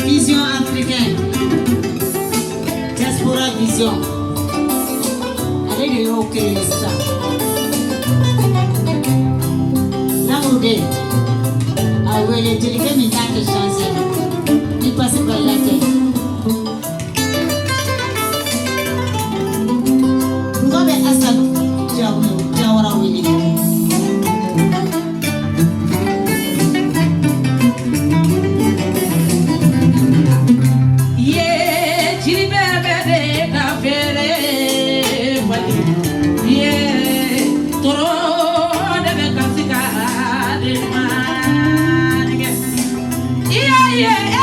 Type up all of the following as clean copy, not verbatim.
Vision africaine, diaspora vision. Allez de haut que ça. Là où est, ah ouais, les délégués m'ont fait changer. Ils passent par la tête. Vous avez assez de jawara wili. Yeah.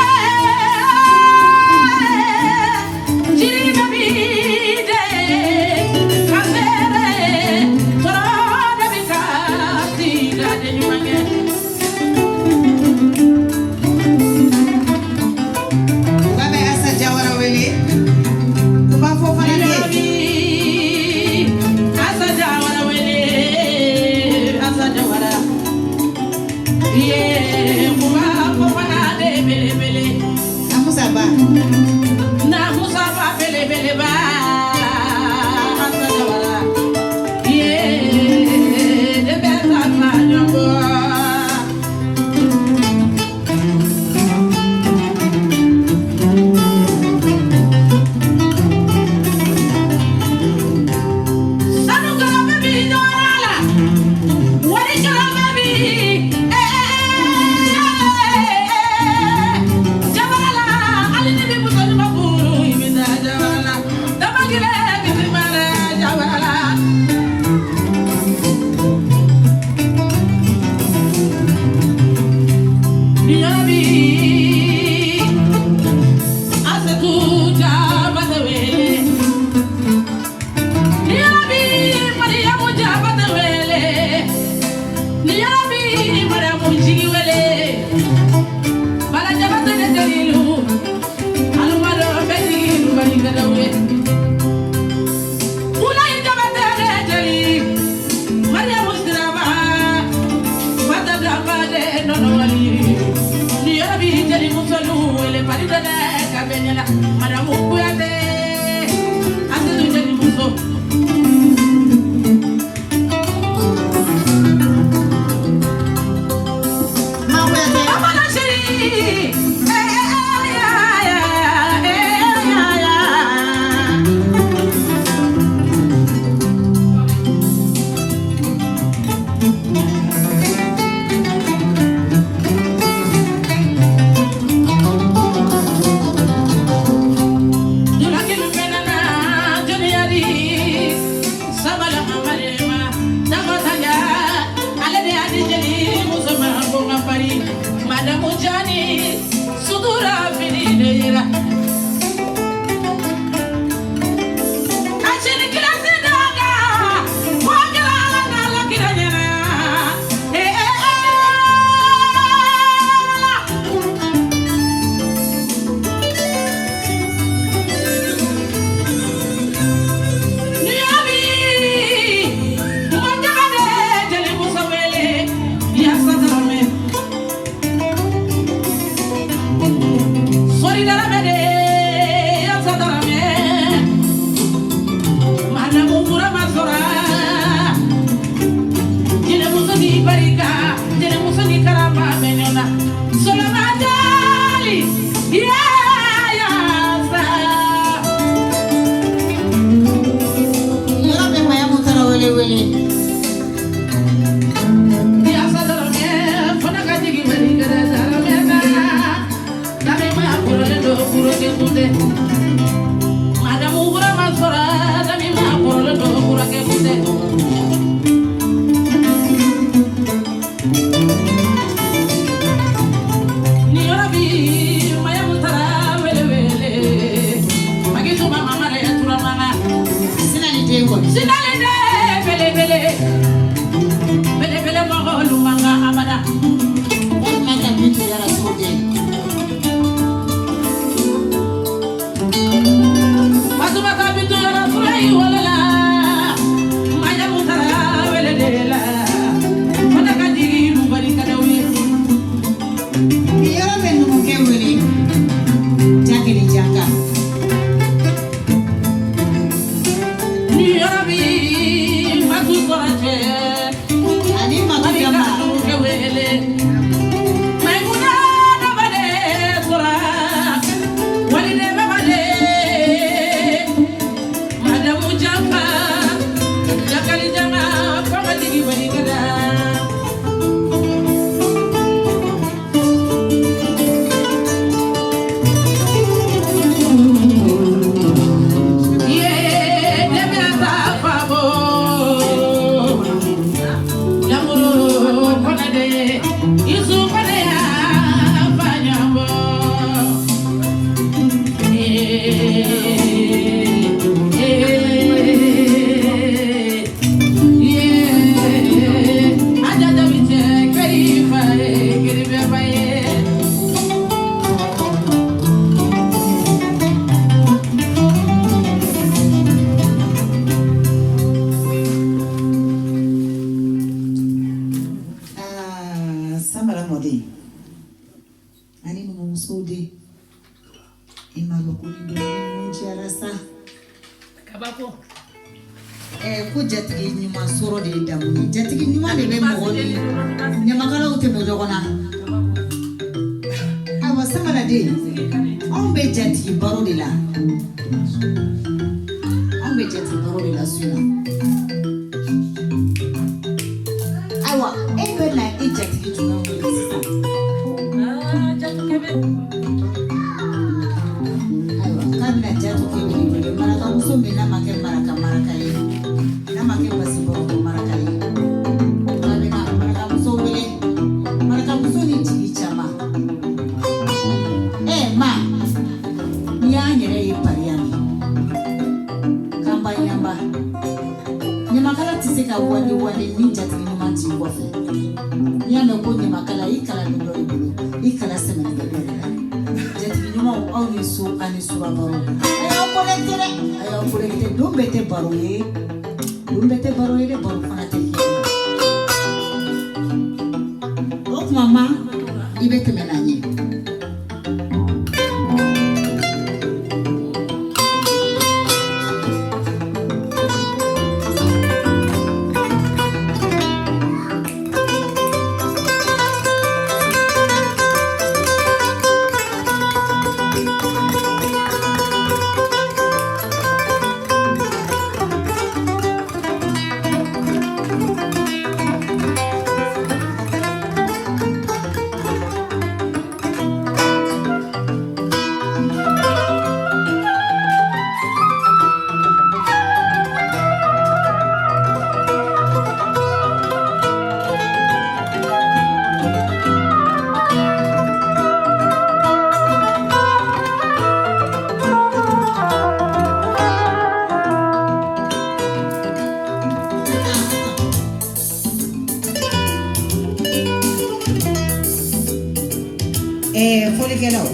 folikɛlaw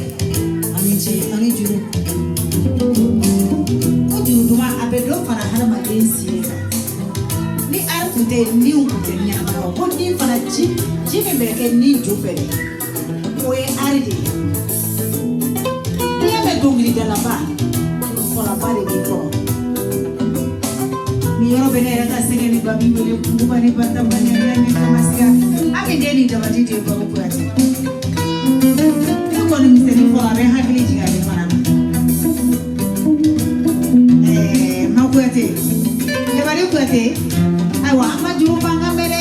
ani juru ko juru duman a bɛ dɔ fara hadamaden sen kan ni ari tun tɛ yen niw tun tɛ ɲɛnamaya ko ni fana ji min bɛ kɛ ni ju fɛ o ye ari de ye n'i y'a mɛn dɔnkilidalaba kɔlɔba de b'i kɔrɔ ni yɔrɔ bɛ ne yɛrɛ ka sɛgɛn ni ba min wele kunkuba ni bataba ni yɛrɛ ni kamasiga an bɛ den ni dabati de baro kuyate ne kɔni misɛnnin fɔra a bɛ hakili jigin ale fana na ma kuyate dabali kuyate ayiwa an ma juru f'an kan bɛ dɛ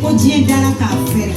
ko diɲɛ dara k'a fɛrɛ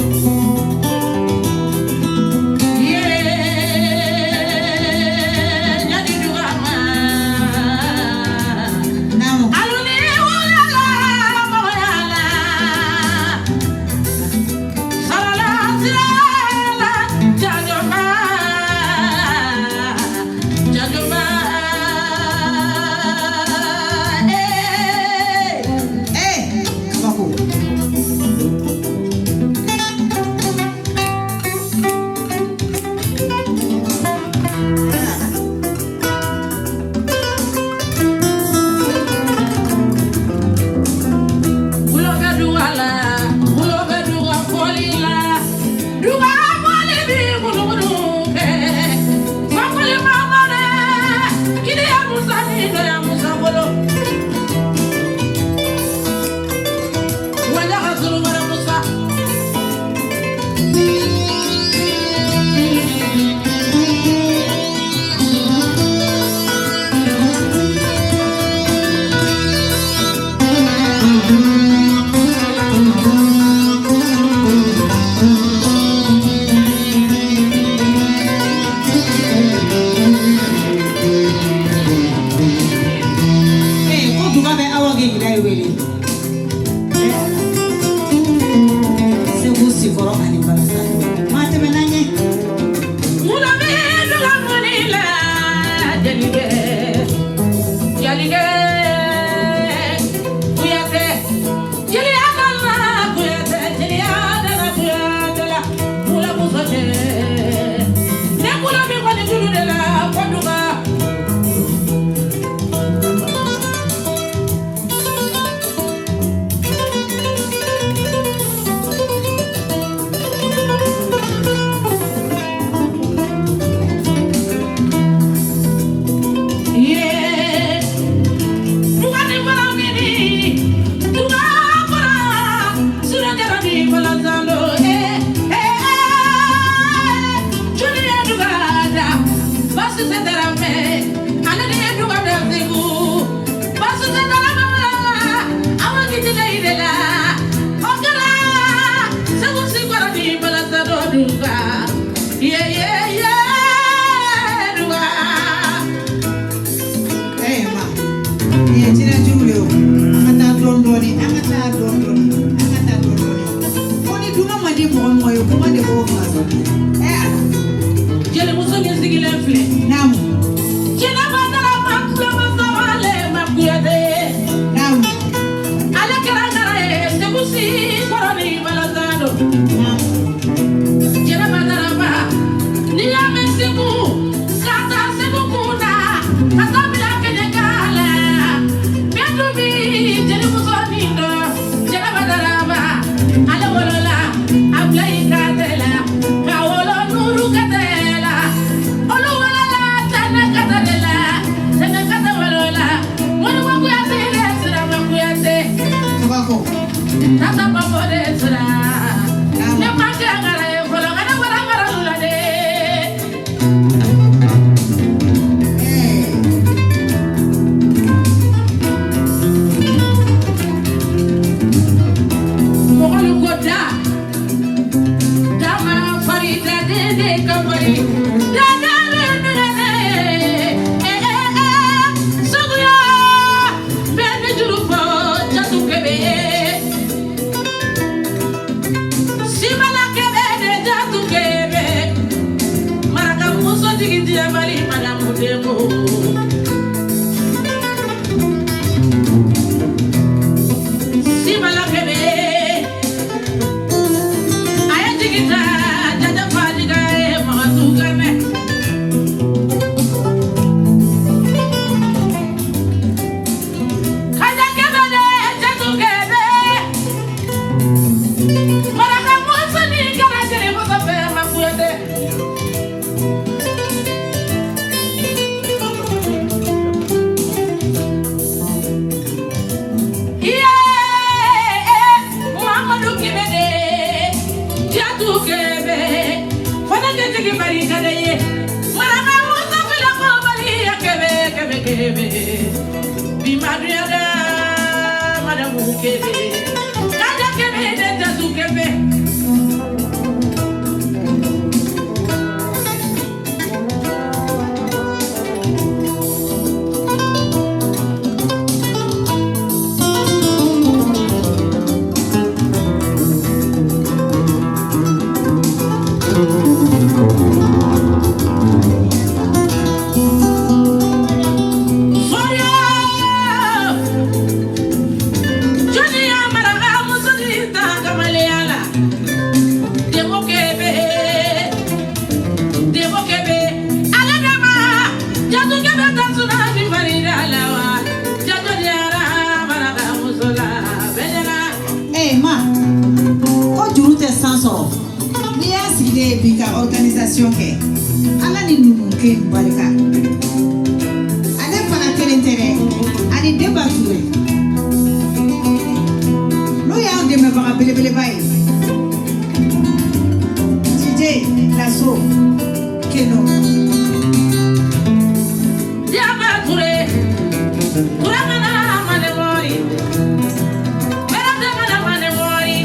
Jele muso min sigilen filɛ Organisation ke ala ni numu ke barika ade fana kelen tere ani debature no ya de me baga bele bay DJ Lasso keno ya bature kurangana mane mori berada mane mori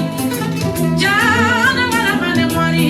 jana mane mori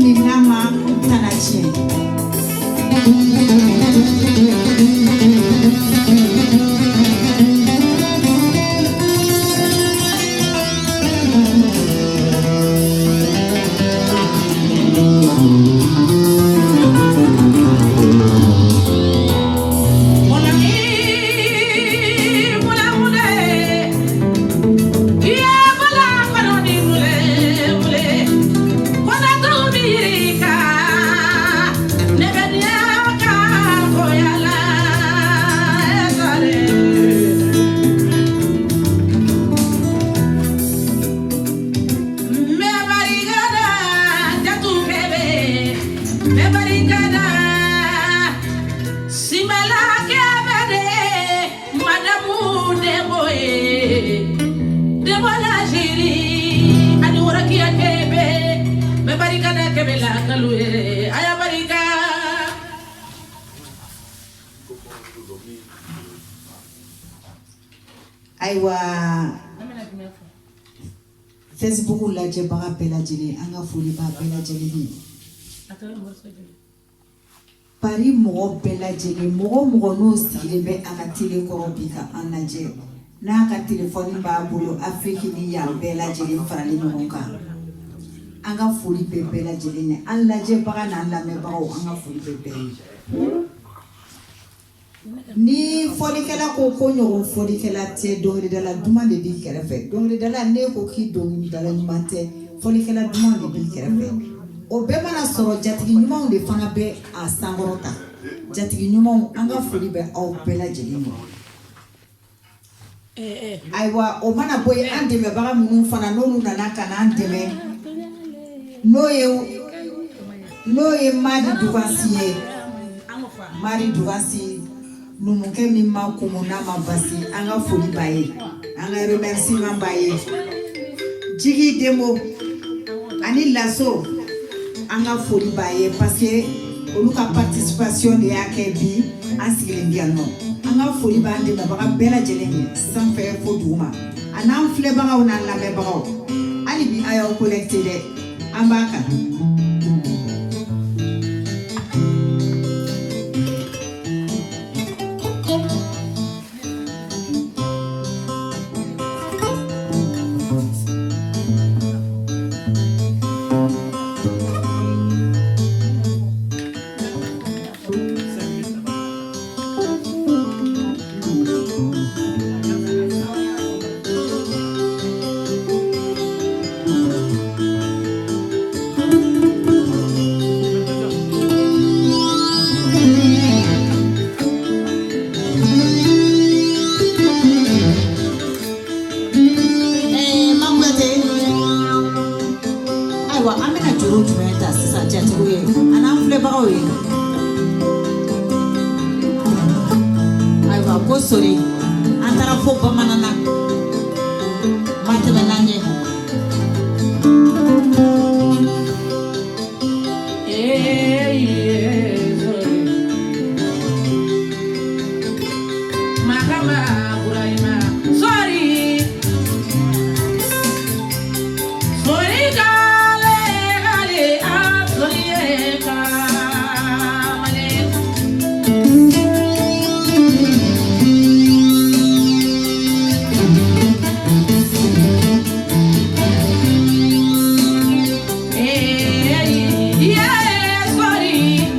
ni nama kana tiɲɛ. Aiwa Facebook lajɛ baga bɛɛ lajɛlen an ka foli b'a bɛɛ lajɛlen ye. Pari mɔgɔ bɛɛ lajɛlen mɔgɔ n'o sigilen bɛ an ka télé kɔrɔ bi ka an lajɛ n'a ka téléphone b'a bolo Afrique ni yan bɛɛ lajɛlen faralen ɲɔgɔn kan an ka foli bɛ bɛɛ lajɛlen ye an lajɛbaga n'an lamɛnbagaw an ka foli bɛ bɛɛ ye. Ni folikɛla ko ɲɔgɔn folikɛla tɛ dɔnkilidala duman de b'i kɛrɛfɛ dɔnkilidala ne ko k'i dɔnkilidala ɲuman tɛ folikɛla duman de b'i kɛrɛfɛ o bɛɛ mana sɔrɔ jatigi ɲumanw de fana bɛ a sankɔrɔta jatigi ɲumanw an ka foli bɛ aw bɛɛ lajɛlen ye. Ayiwa o mana bɔ yen an dɛmɛbaga minnu fana n'olu nana ka n'an dɛmɛ n'o ye Madi Dugansi ye Madi Dugansi numukɛ min ma kumu n'a ma basi an ka foli b'a ye an ka remerciement b'a ye Jigi Dembo ani Laso an ka foli b'a ye parce que olu ka participation de y'a kɛ bi an sigilen bi yan nɔ an ka foli b'an dɛmɛbaga bɛɛ lajɛlen ye sanfɛ fo duguma a n'an filɛbagaw n'an lamɛnbagaw hali bi a y'aw collecté dɛ an b'a kan. Sorry, antara fo bamanana matela nanye makama buraima sorry gale asorieka sorry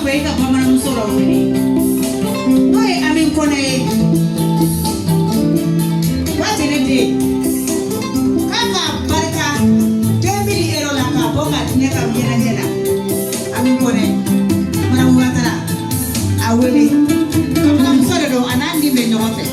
fɔ e ka bamananmuso dɔ wele n'o ye Ami Kɔnɛ ye waati ne den k'a ka barika 2000 euro la k'a bɔ ka di ne ka ɲɛnajɛ la Ami Kɔnɛ Maramu Watara a wele bamananmuso de don a n'a ni bɛ ɲɔgɔn fɛ.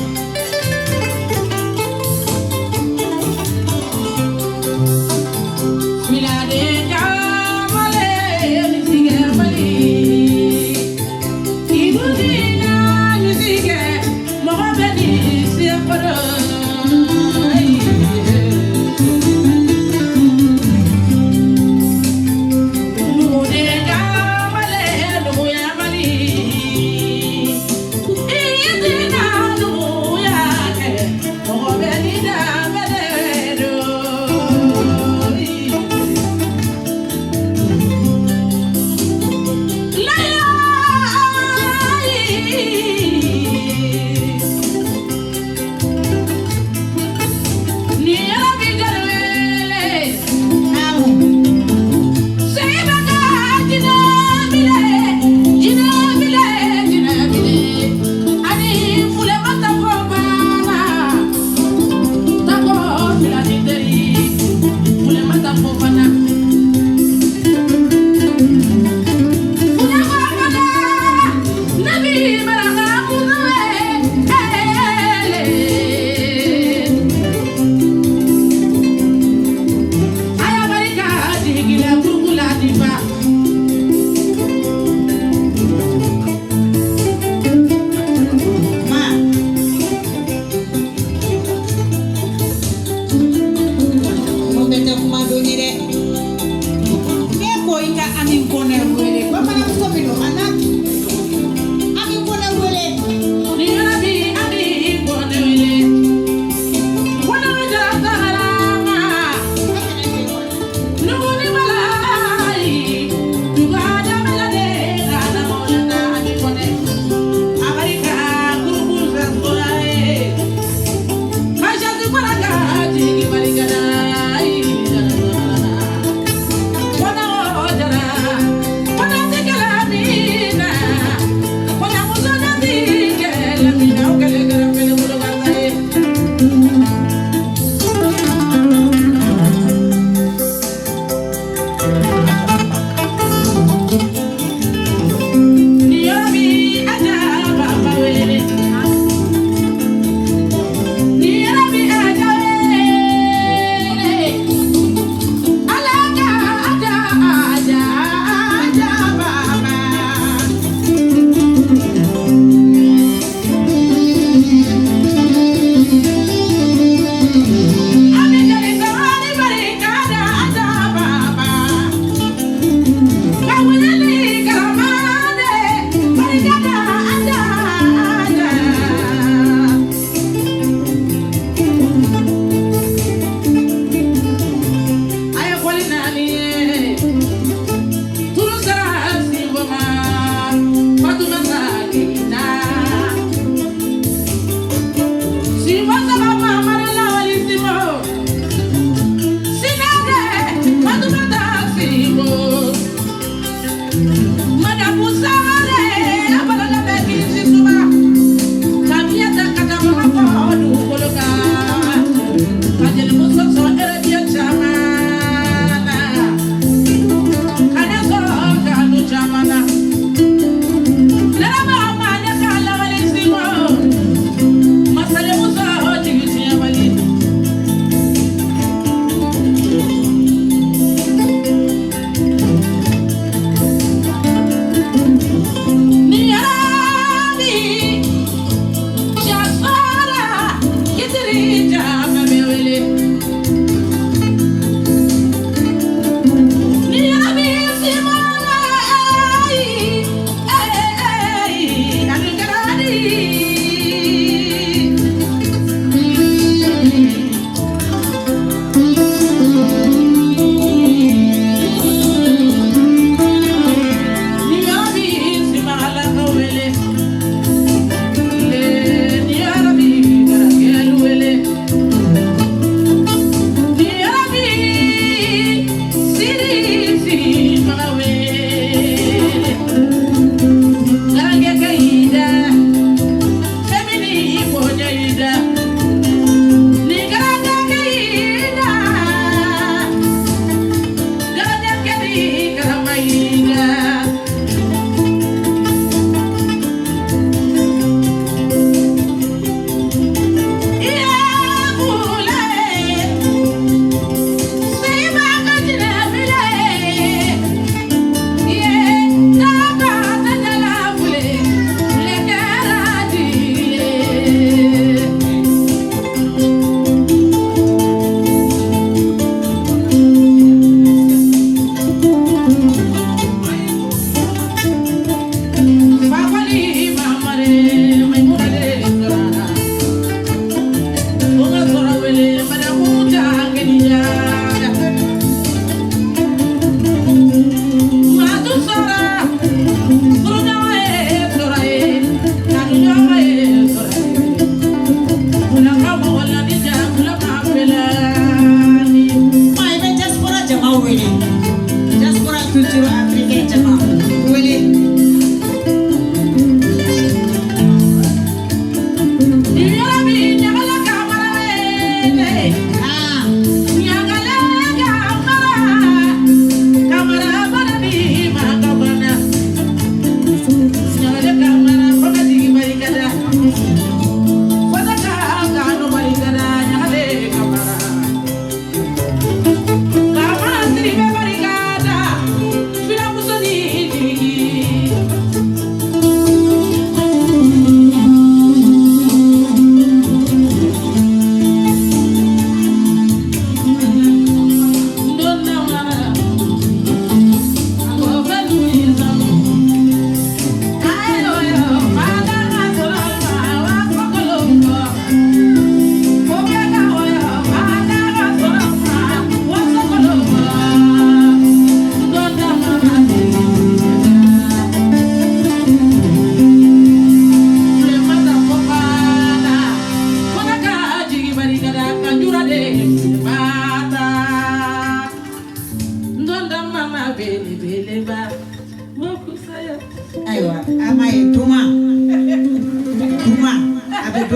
Madame Moussare,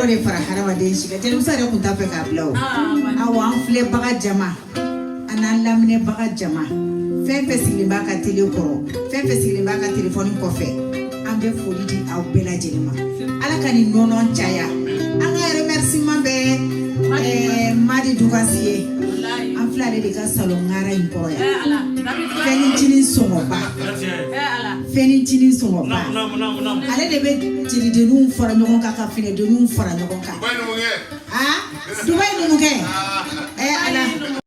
dɔ de fara hadamaden si kan telemuso yɛrɛ kun t'a fɛ k'a bila o awɔ an filɛbaga jama an n'an lamɛnbaga jama fɛn fɛn sigilen b'a ka tele kɔrɔ fɛn fɛn sigilen b'a ka telefɔni kɔfɛ an bɛ foli di aw bɛɛ lajɛlen ma ala ka nin nɔnɔ caya an ka remerciement bɛ Madi Dukasi ye an filɛ ale de ka salon ŋara in kɔrɔ yan fɛnicinin sɔngɔba fɛnicinin sɔngɔba ale de bɛ jelidenninw fara ɲɔgɔn kan ka finɛdenninw fara ɲɔgɔn kan Dubayi numukɛ ala